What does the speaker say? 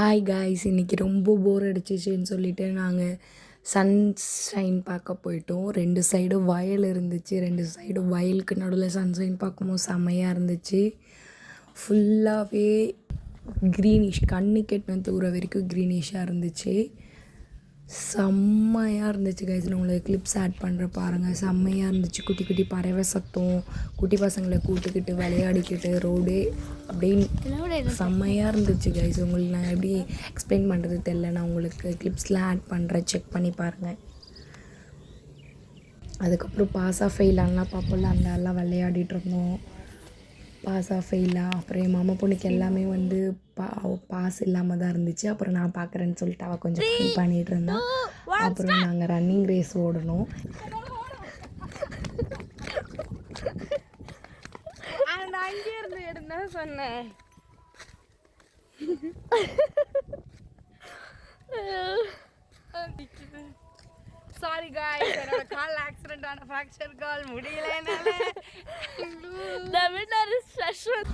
Hi guys, இன்றைக்கி ரொம்ப போர் அடிச்சிச்சுன்னு சொல்லிவிட்டு நாங்கள் சன்ஷைன் பார்க்க போயிட்டோம். 2 சைடும் வயல் இருந்துச்சு. 2 சைடும் வயலுக்கு நடுவில் சன்ஷைன் பார்க்கும்போது செம்மையாக இருந்துச்சு. ஃபுல்லாகவே க்ரீனிஷ், கண்ணு கெட்டின தூரம் வரைக்கும் க்ரீனிஷாக இருந்துச்சு. செம்மையாக இருந்துச்சு கைஸ். நான் உங்களுக்கு கிளிப்ஸ் ஆட் பண்ணுற பாருங்கள். செம்மையாக இருந்துச்சு. குட்டி குட்டி பறவை சத்தம், குட்டி பசங்களை கூட்டுக்கிட்டு விளையாடிக்கிட்டு ரோடே அப்படின்னு செம்மையாக இருந்துச்சு கைஸ். உங்களுக்கு நான் எப்படி எக்ஸ்பிளைன் பண்ணுறது தெரில. நான் உங்களுக்கு கிளிப்ஸ்லாம் ஆட் பண்ணுறேன், செக் பண்ணி பாருங்கள். அதுக்கப்புறம் பாஸா ஃபெயிலான்லாம் பார்ப்போம்ல, அந்த எல்லாம் விளையாடிட்டு இருந்தோம். பாஸா ஃபெயிலா, அப்புறம் என் மாமா பொண்ணுக்கு எல்லாமே வந்து பாஸ் இல்லாமல் தான் இருந்துச்சு. அப்புறம் நான் பார்க்குறேன்னு சொல்லிட்டு அவள் கொஞ்சம் ஃபீல் பண்ணிகிட்டு இருந்தான். அப்புறம் நாங்கள் ரன்னிங் ரேஸ் ஓடணும். அங்கே இருந்து எடுந்தா சொன்னேன். சாரி காய்ஸ், என்னோட கால் ஆக்சிடென்ட் ஆன ஃப்ராக்சர் கால் முடியல என்னால. The winner is Shashwat.